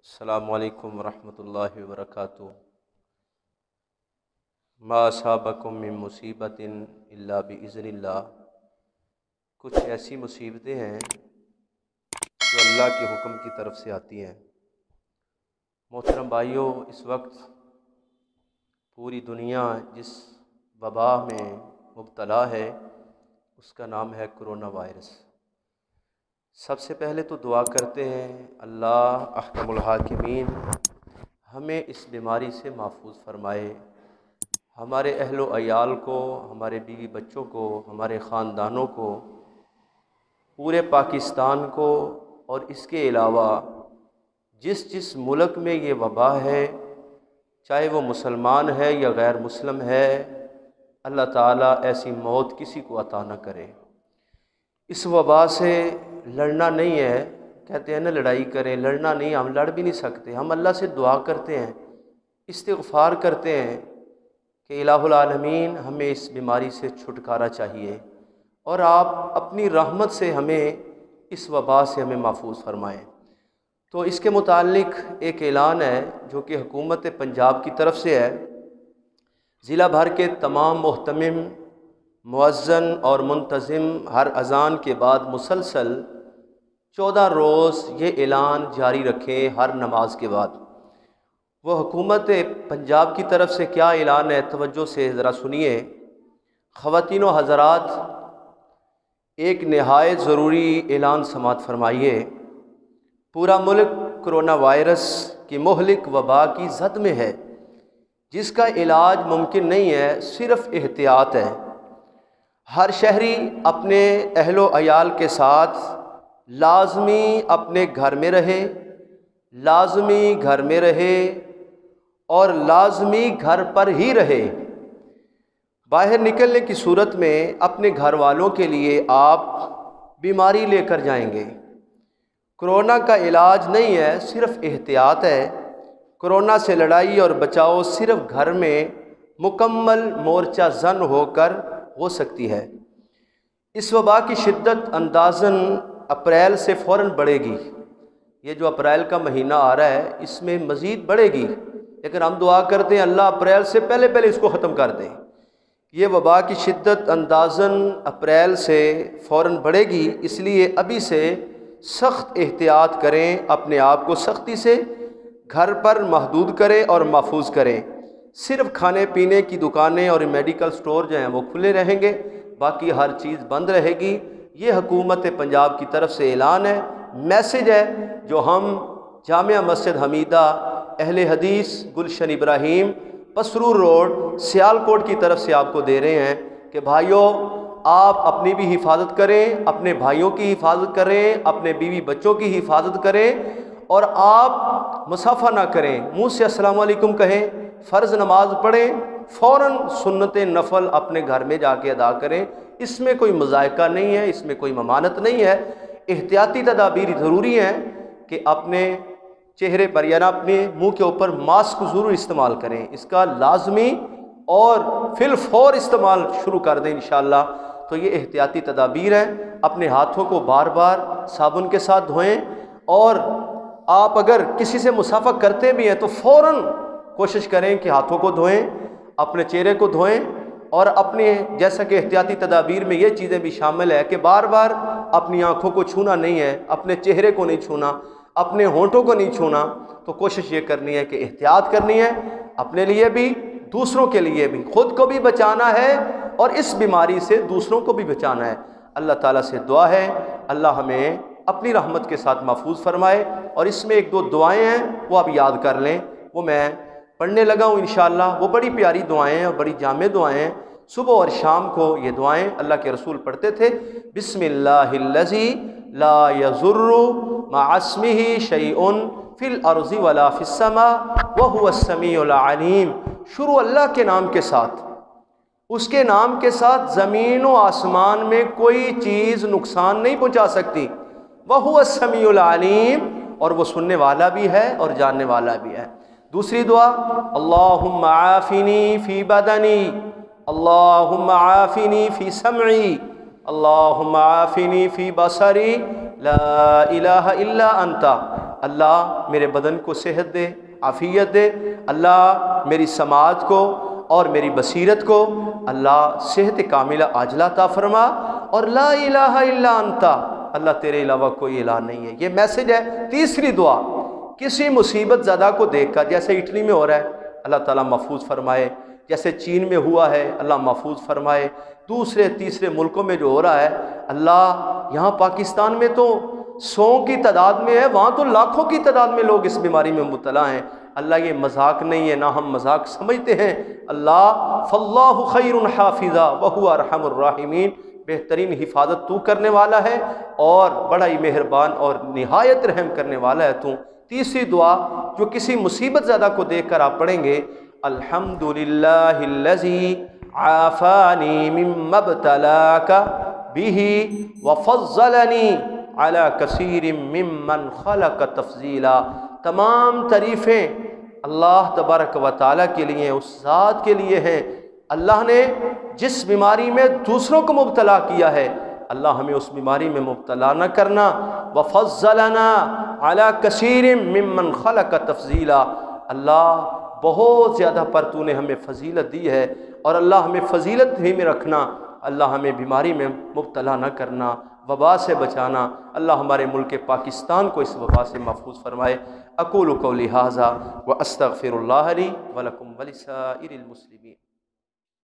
السلام علیکم ورحمۃ اللہ وبرکاتہ۔ ما اصابکم من مصیبت الا باذن اللہ۔ کچھ ایسی مصیبتیں ہیں جو اللہ کے حکم کی طرف سے آتی ہیں۔ محترم بھائیوں، اس وقت پوری دنیا جس وبا میں مبتلا ہے اس کا نام ہے کرونا وائرس۔ سب سے پہلے تو دعا کرتے ہیں اللہ احکم الحاکمین ہمیں اس بیماری سے محفوظ فرمائے، ہمارے اہل و عیال کو، ہمارے بیوی بچوں کو، ہمارے خاندانوں کو، پورے پاکستان کو، اور اس کے علاوہ جس ملک میں یہ وبا ہے، چاہے وہ مسلمان ہے یا غیر مسلم ہے، اللہ تعالیٰ ایسی موت کسی کو عطا نہ کرے۔ اس وبا سے لڑنا نہیں ہے، کہتے ہیں نا لڑائی کریں، لڑنا نہیں، ہم لڑ بھی نہیں سکتے۔ ہم اللہ سے دعا کرتے ہیں، استغفار کرتے ہیں کہ الہ العالمین ہمیں اس بیماری سے چھٹکارا چاہیے، اور آپ اپنی رحمت سے ہمیں اس وبا سے ہمیں محفوظ فرمائیں۔ تو اس کے متعلق ایک اعلان ہے جو کہ حکومت پنجاب کی طرف سے ہے۔ ضلع بھر کے تمام محتمم، مؤذن اور منتظم ہر اذان کے بعد مسلسل 14 روز یہ اعلان جاری رکھیں ہر نماز کے بعد۔ وہ حکومت پنجاب کی طرف سے کیا اعلان ہے، توجہ سے ذرا سنیے۔ خواتین و حضرات، ایک نہایت ضروری اعلان سماعت فرمائیے۔ پورا ملک کرونا وائرس کی مہلک وبا کی زد میں ہے، جس کا علاج ممکن نہیں ہے، صرف احتیاط ہے۔ ہر شہری اپنے اہل و عیال کے ساتھ لازمی اپنے گھر میں رہے، لازمی گھر میں رہے اور لازمی گھر پر ہی رہے۔ باہر نکلنے کی صورت میں اپنے گھر والوں کے لیے آپ بیماری لے کر جائیں گے۔ کرونا کا علاج نہیں ہے، صرف احتیاط ہے۔ کرونا سے لڑائی اور بچاؤ صرف گھر میں مکمل مورچہ زن ہو کر ہو سکتی ہے۔ اس وبا کی شدت اندازاً اپریل سے فوراً بڑھے گی۔ یہ جو اپریل کا مہینہ آ رہا ہے اس میں مزید بڑھے گی، لیکن ہم دعا کرتے ہیں اللہ اپریل سے پہلے اس کو ختم کر دے۔ یہ وبا کی شدت اندازاً اپریل سے فوراً بڑھے گی، اس لیے ابھی سے سخت احتیاط کریں، اپنے آپ کو سختی سے گھر پر محدود کریں اور محفوظ کریں۔ صرف کھانے پینے کی دکانیں اور میڈیکل سٹور جو ہیں وہ کھلے رہیں گے، باقی ہر چیز بند رہے گی۔ یہ حکومت پنجاب کی طرف سے اعلان ہے، میسج ہے جو ہم جامعہ مسجد حمیدہ اہل حدیث گلشن ابراہیم پسرور روڈ سیالکوٹ کی طرف سے آپ کو دے رہے ہیں کہ بھائیوں، آپ اپنی بھی حفاظت کریں، اپنے بھائیوں کی حفاظت کریں، اپنے بیوی بچوں کی حفاظت کریں، اور آپ مصافحہ نہ کریں، منہ سے السلام علیکم کہیں، فرض نماز پڑھیں، فوراً سنت نفل اپنے گھر میں جا کے ادا کریں۔ اس میں کوئی مذائقہ نہیں ہے، اس میں کوئی ممانعت نہیں ہے۔ احتیاطی تدابیر ضروری ہیں کہ اپنے چہرے پر یا اپنے منہ کے اوپر ماسک ضرور استعمال کریں، اس کا لازمی اور فی الفور استعمال شروع کر دیں انشاءاللہ۔ تو یہ احتیاطی تدابیر ہیں۔ اپنے ہاتھوں کو بار بار صابن کے ساتھ دھوئیں، اور آپ اگر کسی سے مصافحہ کرتے بھی ہیں تو فوراً کوشش کریں کہ ہاتھوں کو دھوئیں، اپنے چہرے کو دھوئیں، اور اپنے جیسا کہ احتیاطی تدابیر میں یہ چیزیں بھی شامل ہے کہ بار بار اپنی آنکھوں کو چھونا نہیں ہے، اپنے چہرے کو نہیں چھونا، اپنے ہونٹوں کو نہیں چھونا۔ تو کوشش یہ کرنی ہے کہ احتیاط کرنی ہے، اپنے لیے بھی دوسروں کے لیے بھی، خود کو بھی بچانا ہے اور اس بیماری سے دوسروں کو بھی بچانا ہے۔ اللہ تعالیٰ سے دعا ہے اللہ ہمیں اپنی رحمت کے ساتھ محفوظ فرمائے۔ اور اس میں ایک دو دعائیں ہیں وہ آپ یاد کر لیں، وہ میں پڑھنے لگا ہوں انشاءاللہ۔ وہ بڑی پیاری دعائیں ہیں اور بڑی جامع دعائیں ہیں۔ صبح اور شام کو یہ دعائیں اللہ کے رسول پڑھتے تھے۔ بسم اللہ الذی لا یضر مع اسمہ شیء فی الارض ولا فی السماء وہو السمیع العلیم۔ شروع اللہ کے نام کے ساتھ، اس کے نام کے ساتھ زمین و آسمان میں کوئی چیز نقصان نہیں پہنچا سکتی۔ وہو السمیع العلیم، اور وہ سننے والا بھی ہے اور جاننے والا بھی ہے۔ دوسری دعا، اللہم عافنی فی بدنی، اللہم عافنی فی سمعی، اللہم عافنی فی بصری، لا الہ الا انت، اللہ میرے بدن کو صحت دے، عافیت دے، اللہ میری سماعت کو اور میری بصیرت کو اللہ صحت کاملہ عاجلہ عطا فرما، اور لا الہ الا انت، اللہ تیرے علاوہ کوئی الہ نہیں ہے۔ یہ میسج ہے۔ تیسری دعا، کسی مصیبت زدہ کو دیکھ کر، جیسے اٹلی میں ہو رہا ہے اللہ تعالیٰ محفوظ فرمائے، جیسے چین میں ہوا ہے اللہ محفوظ فرمائے، دوسرے تیسرے ملکوں میں جو ہو رہا ہے اللہ، یہاں پاکستان میں تو 100 کی تعداد میں ہے، وہاں تو لاکھوں کی تعداد میں لوگ اس بیماری میں مبتلا ہیں۔ اللہ یہ مذاق نہیں ہے، نہ ہم مذاق سمجھتے ہیں۔ اللہ فاللہ خیر حافظا وہو ارحم الراحمین، بہترین حفاظت تو کرنے والا ہے اور بڑا ہی مہربان اور نہایت رحم کرنے والا ہے تو۔ تیسری دعا جو کسی مصیبت زدہ کو دیکھ کر آپ پڑھیں گے، الحمدللہ الذی عافانی مما ابتلاک بہ وفضلنی علی کثیر ممن خلق تفضیلا۔ تمام تعریفیں اللہ تبارک و تعالیٰ کے لیے ہیں، اس ذات کے لیے ہیں، اللہ نے جس بیماری میں دوسروں کو مبتلا کیا ہے اللہ ہمیں اس بیماری میں مبتلا نہ کرنا۔ وفضلنا علی کثیر ممن خلق تفضیلا، اللہ بہت زیادہ پر تو نے ہمیں فضیلت دی ہے، اور اللہ ہمیں فضیلت ہی میں رکھنا، اللہ ہمیں بیماری میں مبتلا نہ کرنا، وبا سے بچانا۔ اللہ ہمارے ملک پاکستان کو اس وبا سے محفوظ فرمائے۔ اقول قولی ھذا واستغفر اللہ لی ولکم ولسائر المسلمین۔